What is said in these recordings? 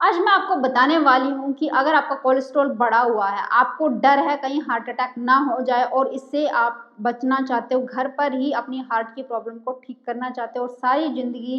आज मैं आपको बताने वाली हूँ कि अगर आपका कोलेस्ट्रॉल बढ़ा हुआ है, आपको डर है कहीं हार्ट अटैक ना हो जाए और इससे आप बचना चाहते हो, घर पर ही अपनी हार्ट की प्रॉब्लम को ठीक करना चाहते हो और सारी ज़िंदगी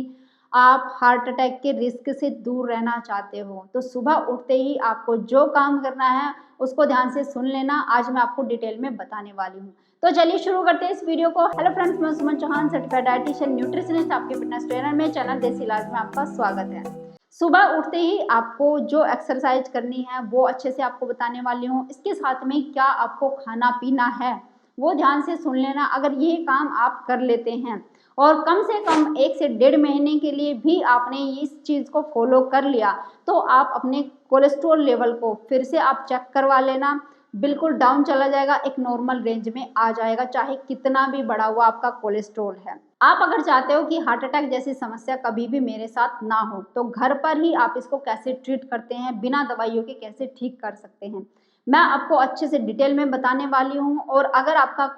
आप हार्ट अटैक के रिस्क से दूर रहना चाहते हो, तो सुबह उठते ही आपको जो काम करना है उसको ध्यान से सुन लेना। आज मैं आपको डिटेल में बताने वाली हूँ। तो चलिए शुरू करते हैं इस वीडियो को। हेलो फ्रेंड्स, मैं सुमन चौहान, सर्टिफाइड डाइटिशियन न्यूट्रिशनिस्ट, आपके फिटनेस ट्रेनर में चैनल देसी इलाज में आपका स्वागत है। सुबह उठते ही आपको जो एक्सरसाइज करनी है वो अच्छे से आपको बताने वाली हूँ। इसके साथ में क्या आपको खाना पीना है वो ध्यान से सुन लेना। अगर ये काम आप कर लेते हैं और कम से कम 1 से 1.5 महीने के लिए भी आपने इस चीज़ को फॉलो कर लिया तो आप अपने कोलेस्ट्रॉल लेवल को फिर से आप चेक करवा लेना। बिल्कुल डाउन चला जाएगा, एक नॉर्मल रेंज में आ जाएगा, चाहे कितना भी बढ़ा हुआ आपका कोलेस्ट्रॉल है। आप अगर चाहते हो कि हार्ट अटैक जैसी समस्या कभी भी मेरे साथ ना हो, तो घर पर ही आप इसको कैसे ट्रीट करते हैं, बिना दवाइयों के कैसे ठीक कर सकते हैं, मैं आपको अच्छे से डिटेल में बताने वाली हूँ। और अगर आपका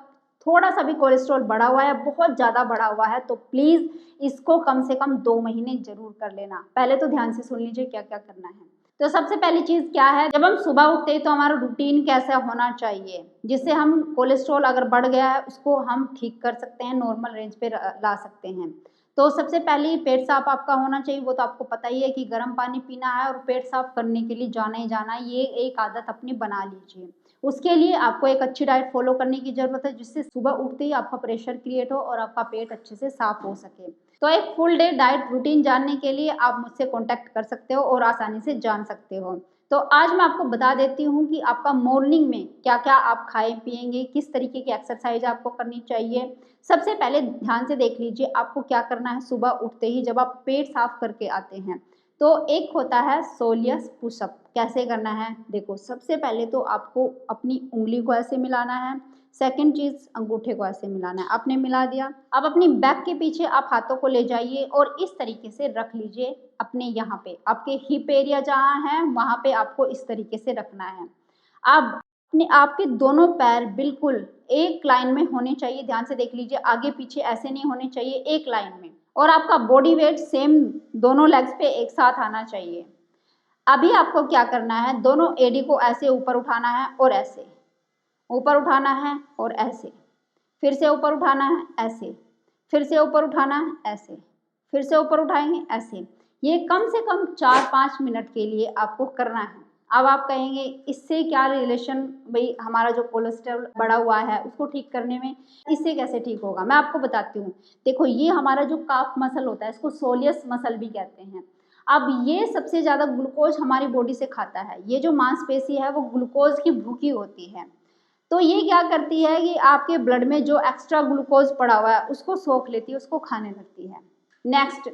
थोड़ा सा भी कोलेस्ट्रॉल बढ़ा हुआ है, बहुत ज़्यादा बढ़ा हुआ है, तो प्लीज़ इसको कम से कम 2 महीने ज़रूर कर लेना। पहले तो ध्यान से सुन लीजिए क्या क्या करना है। तो सबसे पहली चीज़ क्या है, जब हम सुबह उठते हैं तो हमारा रूटीन कैसा होना चाहिए जिससे हम कोलेस्ट्रॉल अगर बढ़ गया है उसको हम ठीक कर सकते हैं, नॉर्मल रेंज पे ला सकते हैं। तो सबसे पहले पेट साफ आपका होना चाहिए। वो तो आपको पता ही है कि गर्म पानी पीना है और पेट साफ करने के लिए जाना ही जाना है, ये एक आदत अपनी बना लीजिए। उसके लिए आपको एक अच्छी डाइट फॉलो करने की ज़रूरत है जिससे सुबह उठते ही आपका प्रेशर क्रिएट हो और आपका पेट अच्छे से साफ हो सके। तो एक फुल डे डाइट रूटीन जानने के लिए आप मुझसे कांटेक्ट कर सकते हो और आसानी से जान सकते हो। तो आज मैं आपको बता देती हूँ कि आपका मॉर्निंग में क्या क्या आप खाए पिएंगे, किस तरीके की एक्सरसाइज आपको करनी चाहिए। सबसे पहले ध्यान से देख लीजिए आपको क्या करना है सुबह उठते ही जब आप पेट साफ करके आते हैं। तो एक होता है सोलियस पुशअप। कैसे करना है देखो, सबसे पहले तो आपको अपनी उंगली को ऐसे मिलाना है, सेकंड चीज अंगूठे को ऐसे मिलाना है। आपने मिला दिया, अब अपनी बैक के पीछे आप हाथों को ले जाइए और इस तरीके से रख लीजिए। अपने यहाँ पे आपके हिप एरिया जहाँ है वहाँ पे आपको इस तरीके से रखना है। अब अपने आपके दोनों पैर बिल्कुल एक लाइन में होने चाहिए। ध्यान से देख लीजिए, आगे पीछे ऐसे नहीं होने चाहिए, एक लाइन में। और आपका बॉडी वेट सेम दोनों लेग्स पे एक साथ आना चाहिए। अभी आपको क्या करना है, दोनों एडी को ऐसे ऊपर उठाना है और ऐसे ऊपर उठाना है और ऐसे, फिर से ऊपर उठाना है ऐसे, फिर से ऊपर उठाना है ऐसे, फिर से ऊपर उठाएंगे ऐसे। ये कम से कम 4-5 मिनट के लिए आपको करना है। अब आप कहेंगे इससे क्या रिलेशन, भाई हमारा जो कोलेस्ट्रॉल बढ़ा हुआ है उसको ठीक करने में इससे कैसे ठीक होगा, मैं आपको बताती हूँ। देखो, ये हमारा जो काफ मसल होता है इसको सोलियस मसल भी कहते हैं। अब ये सबसे ज़्यादा ग्लूकोज हमारी बॉडी से खाता है। ये जो मांसपेशी है वो ग्लूकोज की भूखी होती है। तो ये क्या करती है कि आपके ब्लड में जो एक्स्ट्रा ग्लूकोज पड़ा हुआ है उसको सोख लेती है, उसको खाने लगती है। नेक्स्ट,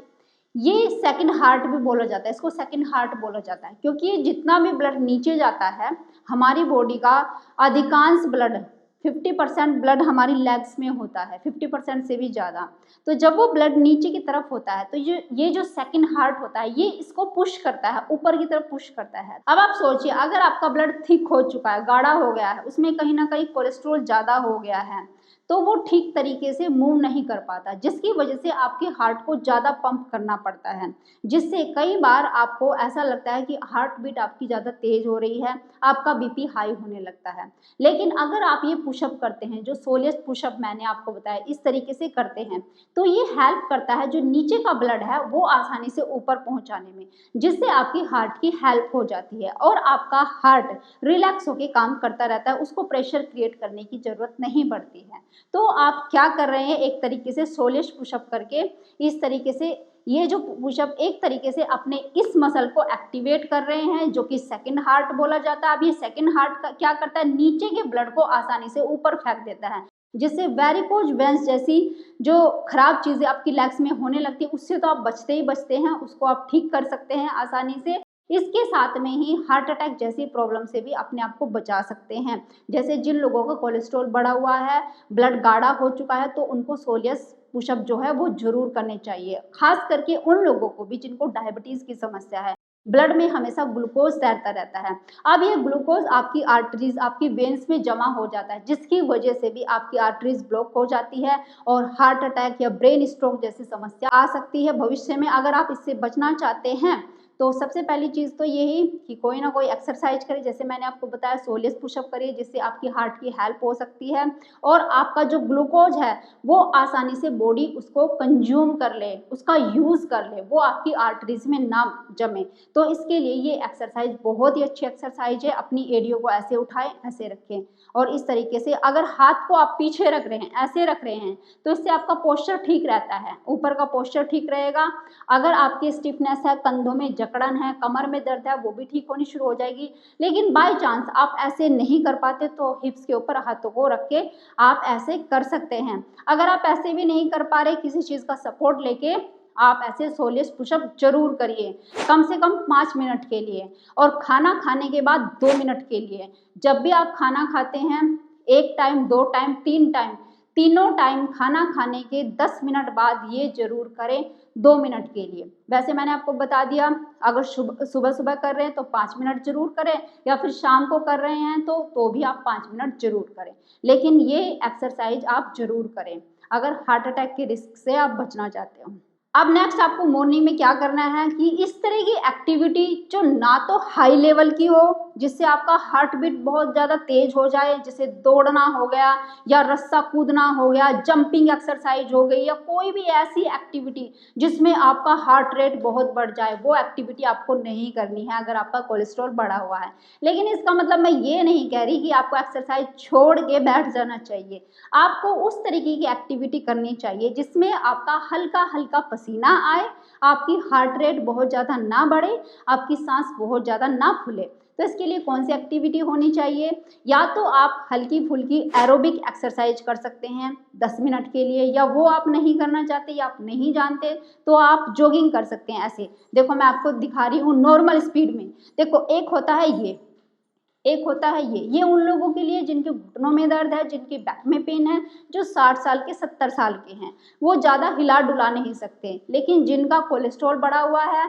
ये सेकंड हार्ट भी बोला जाता है, इसको सेकंड हार्ट बोला जाता है क्योंकि जितना भी ब्लड नीचे जाता है हमारी बॉडी का अधिकांश ब्लड 50% ब्लड हमारी लेग्स में होता है, 50% से भी ज़्यादा। तो जब वो ब्लड नीचे की तरफ होता है तो ये जो सेकंड हार्ट होता है ये इसको पुश करता है, ऊपर की तरफ पुश करता है। अब आप सोचिए, अगर आपका ब्लड थिक हो चुका है, गाढ़ा हो गया है, उसमें कहीं ना कहीं कोलेस्ट्रॉल ज़्यादा हो गया है, तो वो ठीक तरीके से मूव नहीं कर पाता, जिसकी वजह से आपके हार्ट को ज़्यादा पंप करना पड़ता है, जिससे कई बार आपको ऐसा लगता है कि हार्ट बीट आपकी ज़्यादा तेज हो रही है, आपका बीपी हाई होने लगता है। लेकिन अगर आप ये पुशअप करते हैं, जो सोलियस पुशअप मैंने आपको बताया, इस तरीके से करते हैं तो ये हेल्प करता है जो नीचे का ब्लड है वो आसानी से ऊपर पहुंचाने में, जिससे आपकी हार्ट की हेल्प हो जाती है और आपका हार्ट रिलैक्स होकर काम करता रहता है, उसको प्रेशर क्रिएट करने की जरूरत नहीं पड़ती है। तो आप क्या कर रहे हैं, एक तरीके से सोलियस पुशअप करके इस तरीके से ये जो पुशअप एक तरीके से अपने इस मसल को एक्टिवेट कर रहे हैं जो कि सेकंड हार्ट बोला जाता है। अब ये सेकंड हार्ट का क्या करता है, नीचे के ब्लड को आसानी से ऊपर फेंक देता है, जिससे वेरिकोज वेंस जैसी जो खराब चीजें आपकी लेग्स में होने लगती है उससे तो आप बचते ही बचते हैं, उसको आप ठीक कर सकते हैं आसानी से। इसके साथ में ही हार्ट अटैक जैसी प्रॉब्लम से भी अपने आप को बचा सकते हैं। जैसे जिन लोगों का कोलेस्ट्रॉल बढ़ा हुआ है, ब्लड गाढ़ा हो चुका है, तो उनको सोलियस पुशअप जो है वो जरूर करने चाहिए। खास करके उन लोगों को भी जिनको डायबिटीज की समस्या है, ब्लड में हमेशा ग्लूकोज तैरता रहता है। अब ये ग्लूकोज आपकी आर्टरीज, आपकी वेन्स में जमा हो जाता है, जिसकी वजह से भी आपकी आर्टरीज ब्लॉक हो जाती है और हार्ट अटैक या ब्रेन स्ट्रोक जैसी समस्या आ सकती है भविष्य में। अगर आप इससे बचना चाहते हैं तो सबसे पहली चीज़ तो यही कि कोई ना कोई एक्सरसाइज करें, जैसे मैंने आपको बताया सोलियस पुशअप करिए, जिससे आपकी हार्ट की हेल्प हो सकती है और आपका जो ग्लूकोज है वो आसानी से बॉडी उसको कंज्यूम कर ले, उसका यूज़ कर ले, वो आपकी आर्टरीज में ना जमे। तो इसके लिए ये एक्सरसाइज बहुत ही अच्छी एक्सरसाइज है। अपनी एड़ियों को ऐसे उठाएं, ऐसे रखें और इस तरीके से अगर हाथ को आप पीछे रख रहे हैं, ऐसे रख रहे हैं, तो इससे आपका पोस्चर ठीक रहता है, ऊपर का पोस्चर ठीक रहेगा। अगर आपकी स्टिफनेस है, कंधों में जकड़न है, कमर में दर्द है, वो भी ठीक होनी शुरू हो जाएगी। लेकिन बाय चांस आप ऐसे नहीं कर पाते तो हिप्स के ऊपर हाथों को रख के आप ऐसे कर सकते हैं। अगर आप ऐसे भी नहीं कर पा रहे, किसी चीज़ का सपोर्ट लेके आप ऐसे सोलियस पुशअप जरूर करिए, कम से कम 5 मिनट के लिए, और खाना खाने के बाद 2 मिनट के लिए। जब भी आप खाना खाते हैं, 1 टाइम, 2 टाइम, 3 टाइम, तीनों टाइम खाना खाने के 10 मिनट बाद ये जरूर करें, 2 मिनट के लिए। वैसे मैंने आपको बता दिया, अगर सुबह सुबह कर रहे हैं तो 5 मिनट जरूर करें, या फिर शाम को कर रहे हैं तो भी आप 5 मिनट जरूर करें। लेकिन ये एक्सरसाइज आप जरूर करें अगर हार्ट अटैक के रिस्क से आप बचना चाहते हो। अब नेक्स्ट आपको मॉर्निंग में क्या करना है कि इस तरह की एक्टिविटी जो ना तो हाई लेवल की हो, जिससे आपका हार्ट बीट बहुत ज़्यादा तेज हो जाए, जैसे दौड़ना हो गया या रस्सा कूदना हो गया, जंपिंग एक्सरसाइज हो गई, या कोई भी ऐसी एक्टिविटी जिसमें आपका हार्ट रेट बहुत बढ़ जाए, वो एक्टिविटी आपको नहीं करनी है अगर आपका कोलेस्ट्रॉल बढ़ा हुआ है। लेकिन इसका मतलब मैं ये नहीं कह रही कि आपको एक्सरसाइज छोड़ के बैठ जाना चाहिए। आपको उस तरीके की एक्टिविटी करनी चाहिए जिसमें आपका हल्का हल्का पसीना आए, आपकी हार्ट रेट बहुत ज़्यादा ना बढ़े, आपकी सांस बहुत ज़्यादा ना फूले। तो इसके लिए कौन सी एक्टिविटी होनी चाहिए? या तो आप हल्की फुल्की एरोबिक एक्सरसाइज कर सकते हैं 10 मिनट के लिए, या वो आप नहीं करना चाहते या आप नहीं जानते तो आप जॉगिंग कर सकते हैं। ऐसे देखो, मैं आपको दिखा रही हूँ नॉर्मल स्पीड में। देखो, एक होता है ये, एक होता है ये उन लोगों के लिए जिनके घुटनों में दर्द है, जिनके बैक में पेन है, जो 60 साल के 70 साल के हैं, वो ज़्यादा हिला डुला नहीं सकते। लेकिन जिनका कोलेस्ट्रॉल बढ़ा हुआ है,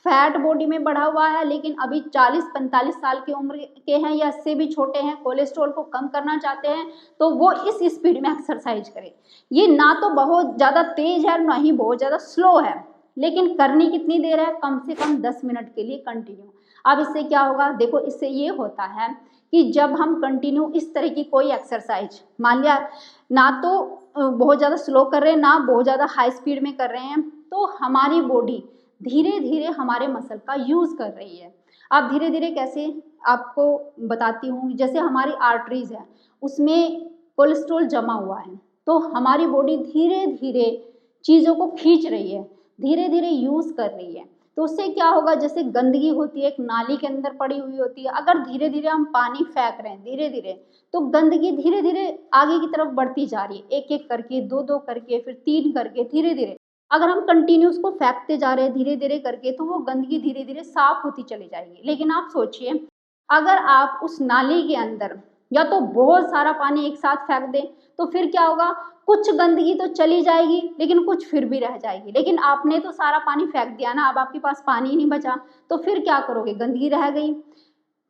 फैट बॉडी में बढ़ा हुआ है, लेकिन अभी 40-45 साल की उम्र के हैं या इससे भी छोटे हैं, कोलेस्ट्रॉल को कम करना चाहते हैं, तो वो इस स्पीड में एक्सरसाइज करें। ये ना तो बहुत ज़्यादा तेज है, ना ही बहुत ज़्यादा स्लो है, लेकिन करनी कितनी देर है? कम से कम 10 मिनट के लिए कंटिन्यू। अब इससे क्या होगा? देखो, इससे ये होता है कि जब हम कंटिन्यू इस तरह की कोई एक्सरसाइज, मान लिया ना तो बहुत ज़्यादा स्लो कर रहे हैं, ना बहुत ज़्यादा हाई स्पीड में कर रहे हैं, तो हमारी बॉडी धीरे धीरे हमारे मसल का यूज़ कर रही है। अब धीरे धीरे कैसे, आपको बताती हूँ। जैसे हमारी आर्टरीज है, उसमें कोलेस्ट्रॉल जमा हुआ है, तो हमारी बॉडी धीरे धीरे चीज़ों को खींच रही है, धीरे धीरे यूज़ कर रही है। तो उससे क्या होगा? जैसे गंदगी होती है, एक नाली के अंदर पड़ी हुई होती है, अगर धीरे धीरे हम पानी फेंक रहे हैं धीरे धीरे, तो गंदगी धीरे धीरे आगे की तरफ बढ़ती जा रही है, एक एक करके, दो दो करके, फिर 3 करके, धीरे धीरे। अगर हम कंटिन्यू उसको फेंकते जा रहे हैं धीरे धीरे करके, तो वो गंदगी धीरे धीरे साफ होती चली जाएगी। लेकिन आप सोचिए, अगर आप उस नाली के अंदर या तो बहुत सारा पानी एक साथ फेंक दें, तो फिर क्या होगा? कुछ गंदगी तो चली जाएगी, लेकिन कुछ फिर भी रह जाएगी। लेकिन आपने तो सारा पानी फेंक दिया ना, अब आपके पास पानी ही नहीं बचा, तो फिर क्या करोगे? गंदगी रह गई।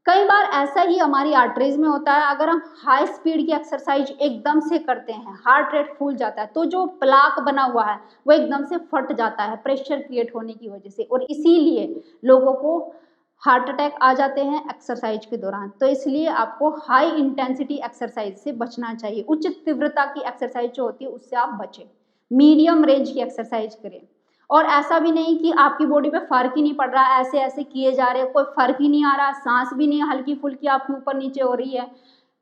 कई बार ऐसा ही हमारी आर्टरीज में होता है, अगर हम हाई स्पीड की एक्सरसाइज एकदम से करते हैं, हार्ट रेट फूल जाता है, तो जो प्लाक बना हुआ है वो एकदम से फट जाता है प्रेशर क्रिएट होने की वजह से, और इसीलिए लोगों को हार्ट अटैक आ जाते हैं एक्सरसाइज के दौरान। तो इसलिए आपको हाई इंटेंसिटी एक्सरसाइज से बचना चाहिए। उच्च तीव्रता की एक्सरसाइज जो होती है उससे आप बचें, मीडियम रेंज की एक्सरसाइज करें। और ऐसा भी नहीं कि आपकी बॉडी पे फर्क ही नहीं पड़ रहा, ऐसे ऐसे किए जा रहे हैं, कोई फर्क ही नहीं आ रहा, सांस भी नहीं हल्की फुल्की आपके ऊपर नीचे हो रही है,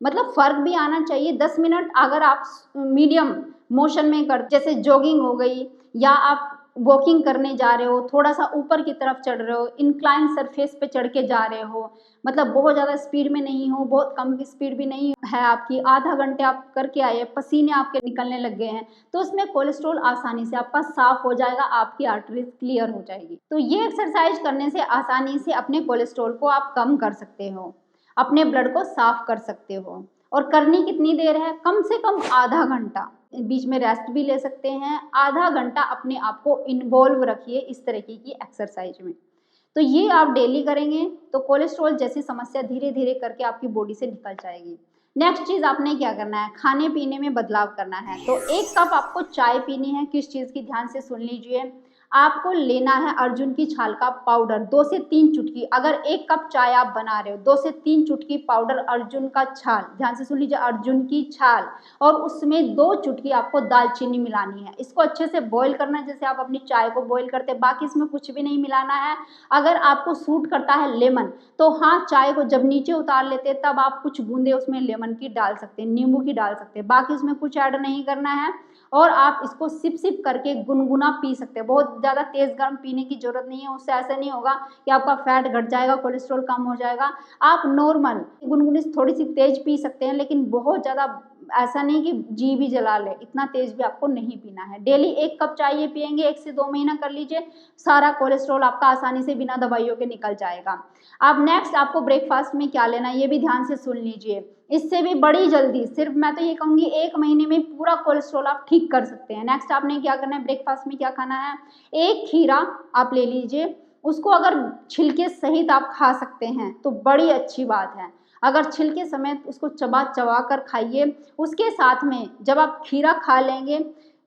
मतलब फर्क भी आना चाहिए। 10 मिनट अगर आप मीडियम मोशन में कर, जैसे जॉगिंग हो गई, या आप वॉकिंग करने जा रहे हो, थोड़ा सा ऊपर की तरफ चढ़ रहे हो, इंक्लाइन सरफेस पे चढ़ के जा रहे हो, मतलब बहुत ज़्यादा स्पीड में नहीं हो, बहुत कम की स्पीड भी नहीं है आपकी, आधा घंटे आप करके आए, पसीने आपके निकलने लग गए हैं, तो उसमें कोलेस्ट्रॉल आसानी से आपका साफ हो जाएगा, आपकी आर्टरीज क्लियर हो जाएगी। तो ये एक्सरसाइज करने से आसानी से अपने कोलेस्ट्रॉल को आप कम कर सकते हो, अपने ब्लड को साफ कर सकते हो। और करनी कितनी देर है? कम से कम आधा घंटा, बीच में रेस्ट भी ले सकते हैं। आधा घंटा अपने आप को इन्वॉल्व रखिए इस तरीके की एक्सरसाइज में। तो ये आप डेली करेंगे तो कोलेस्ट्रॉल जैसी समस्या धीरे धीरे करके आपकी बॉडी से निकल जाएगी। नेक्स्ट चीज़ आपने क्या करना है? खाने पीने में बदलाव करना है। तो 1 कप आपको चाय पीनी है। किस चीज़ की? ध्यान से सुन लीजिए। आपको लेना है अर्जुन की छाल का पाउडर 2 से 3 चुटकी। अगर 1 कप चाय आप बना रहे हो 2 से 3 चुटकी पाउडर अर्जुन का छाल, ध्यान से सुन लीजिए, अर्जुन की छाल, और उसमें 2 चुटकी आपको दालचीनी मिलानी है। इसको अच्छे से बॉईल करना है जैसे आप अपनी चाय को बॉईल करते हैं, बाकी इसमें कुछ भी नहीं मिलाना है। अगर आपको सूट करता है लेमन तो हाँ, चाय को जब नीचे उतार लेते हैं तब आप कुछ बूंदे उसमें लेमन की डाल सकते हैं, नींबू की डाल सकते हैं, बाकी उसमें कुछ ऐड नहीं करना है। और आप इसको सिप सिप करके गुनगुना पी सकते हैं। बहुत ज़्यादा तेज़ गर्म पीने की ज़रूरत नहीं है, उससे ऐसा नहीं होगा कि आपका फैट घट जाएगा, कोलेस्ट्रॉल कम हो जाएगा। आप नॉर्मल गुनगुनी थोड़ी सी तेज़ पी सकते हैं, लेकिन बहुत ज़्यादा ऐसा नहीं कि जी भी जला ले, इतना तेज़ भी आपको नहीं पीना है। डेली 1 कप चाय ये पियेंगे, 1 से 2 महीना कर लीजिए, सारा कोलेस्ट्रॉल आपका आसानी से बिना दवाइयों के निकल जाएगा। अब नेक्स्ट आपको ब्रेकफास्ट में क्या लेना है ये भी ध्यान से सुन लीजिए। इससे भी बड़ी जल्दी, सिर्फ मैं तो ये कहूँगी 1 महीने में पूरा कोलेस्ट्रॉल आप ठीक कर सकते हैं। नेक्स्ट आपने क्या करना है, ब्रेकफास्ट में क्या खाना है, 1 खीरा आप ले लीजिए, उसको अगर छिलके सहित आप खा सकते हैं तो बड़ी अच्छी बात है। अगर छिलके समेत उसको चबा चबा कर खाइए। उसके साथ में जब आप खीरा खा लेंगे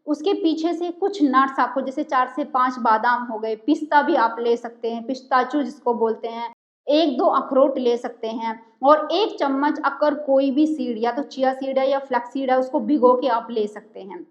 उसके पीछे से कुछ नट्स आपको, जैसे 4 से 5 बादाम हो गए, पिस्ता भी आप ले सकते हैं, पिस्ताचू जिसको बोलते हैं, 1-2 अखरोट ले सकते हैं, और 1 चम्मच अगर कोई भी सीड या तो चिया सीड है या फ्लैक्स सीड है उसको भिगो के आप ले सकते हैं।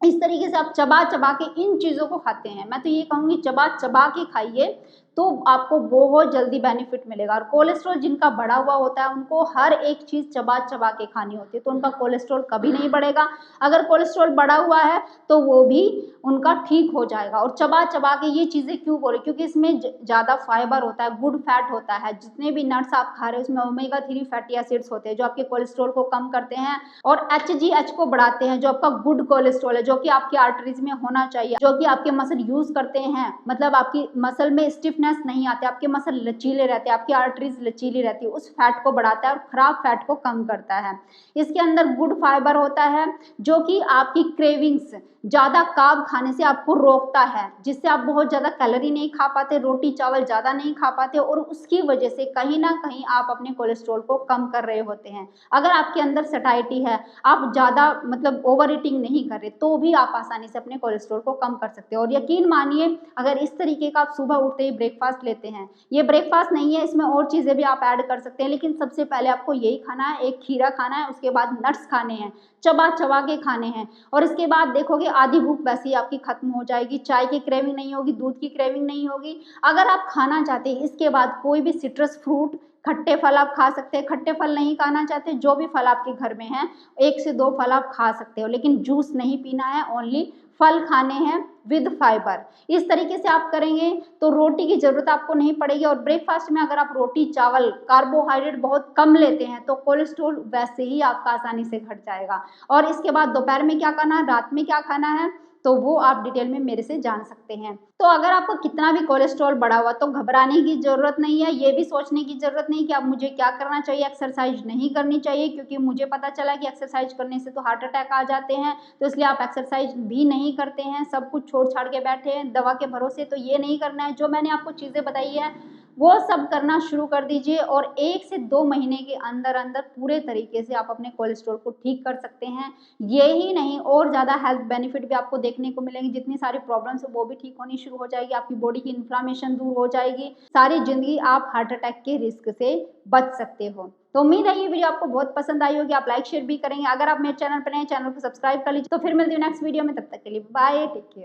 इस तरीके से आप चबा चबा के इन चीज़ों को खाते हैं। मैं तो ये कहूँगी चबा चबा के खाइए तो आपको बहुत जल्दी बेनिफिट मिलेगा। और कोलेस्ट्रॉल जिनका बढ़ा हुआ होता है उनको हर एक चीज़ चबा चबा के खानी होती है, तो उनका कोलेस्ट्रॉल कभी नहीं बढ़ेगा। अगर कोलेस्ट्रॉल बढ़ा हुआ है तो वो भी उनका ठीक हो जाएगा। और चबा चबा के ये चीज़ें क्यों बोले, क्योंकि इसमें ज़्यादा फाइबर होता है, गुड फैट होता है। जितने भी नट्स आप खा रहे हो उसमें ओमेगा 3 फैटी एसिड्स होते हैं जो आपके कोलेस्ट्रॉल को कम करते हैं और HGH को बढ़ाते हैं जो आपका गुड कोलेस्ट्रॉल है, जो कि आपकी आर्टरीज में होना चाहिए, जो कि आपके मसल यूज करते हैं, मतलब आपकी मसल में स्टिफनेस नहीं आते, आपके मसल लचीले रहते हैं, आपकी आर्टरीज लचीली रहती है, उस फैट को बढ़ाता है और खराब फैट को कम करता है। इसके अंदर गुड फाइबर होता है जो कि आपकी क्रेविंग्स, ज़्यादा कार्ब खाने से आपको रोकता है, जिससे आप बहुत ज़्यादा कैलोरी नहीं खा पाते, रोटी चावल ज़्यादा नहीं खा पाते, और उसकी वजह से कहीं ना कहीं आप अपने कोलेस्ट्रॉल को कम कर रहे होते हैं। अगर आपके अंदर सटाइटी है, आप ज़्यादा मतलब ओवर ईटिंग नहीं कर रहे, तो भी आप आसानी से अपने कोलेस्ट्रॉल को कम कर सकते हैं। और यकीन मानिए अगर इस तरीके का आप सुबह उठते ही ब्रेकफास्ट लेते हैं, ये ब्रेकफास्ट नहीं है, इसमें और चीज़ें भी आप ऐड कर सकते हैं, लेकिन सबसे पहले आपको यही खाना है, 1 खीरा खाना है, उसके बाद नट्स खाने हैं, चबा चबा के खाने हैं, और इसके बाद देखोगे आधी भूख वैसे ही आपकी खत्म हो जाएगी, चाय की क्रेविंग नहीं होगी, दूध की क्रेविंग नहीं होगी। अगर आप खाना चाहते हैं इसके बाद कोई भी सिट्रस फ्रूट, खट्टे फल आप खा सकते हैं। खट्टे फल नहीं खाना चाहते, जो भी फल आपके घर में है 1 से 2 फल आप खा सकते हो, लेकिन जूस नहीं पीना है, ओनली फल खाने हैं विद फाइबर। इस तरीके से आप करेंगे तो रोटी की जरूरत आपको नहीं पड़ेगी। और ब्रेकफास्ट में अगर आप रोटी चावल कार्बोहाइड्रेट बहुत कम लेते हैं तो कोलेस्ट्रॉल वैसे ही आपका आसानी से घट जाएगा। और इसके बाद दोपहर में क्या खाना है, रात में क्या खाना है, तो वो आप डिटेल में मेरे से जान सकते हैं। तो अगर आपको कितना भी कोलेस्ट्रॉल बढ़ा हुआ तो घबराने की ज़रूरत नहीं है, ये भी सोचने की ज़रूरत नहीं कि अब मुझे क्या करना चाहिए, एक्सरसाइज नहीं करनी चाहिए, क्योंकि मुझे पता चला कि एक्सरसाइज करने से तो हार्ट अटैक आ जाते हैं, तो इसलिए आप एक्सरसाइज भी नहीं करते हैं, सब कुछ छोड़ छाड़ के बैठे हैं दवा के भरोसे। तो ये नहीं करना है, जो मैंने आपको चीज़ें बताई है वो सब करना शुरू कर दीजिए, और 1 से 2 महीने के अंदर अंदर पूरे तरीके से आप अपने कोलेस्ट्रॉल को ठीक कर सकते हैं। ये ही नहीं, और ज़्यादा हेल्थ बेनिफिट भी आपको देखने को मिलेंगे, जितनी सारी प्रॉब्लम्स वो भी ठीक होनी शुरू हो जाएगी, आपकी बॉडी की इन्फ्लामेशन दूर हो जाएगी, सारी जिंदगी आप हार्ट अटैक के रिस्क से बच सकते हो। तो उम्मीद है ये वीडियो आपको बहुत पसंद आई होगी, आप लाइक शेयर भी करेंगे। अगर आप मेरे चैनल पर नए, चैनल को सब्सक्राइब कर लीजिए। तो फिर मिलती हूँ नेक्स्ट वीडियो में, तब तक के लिए बाय, टेक केयर।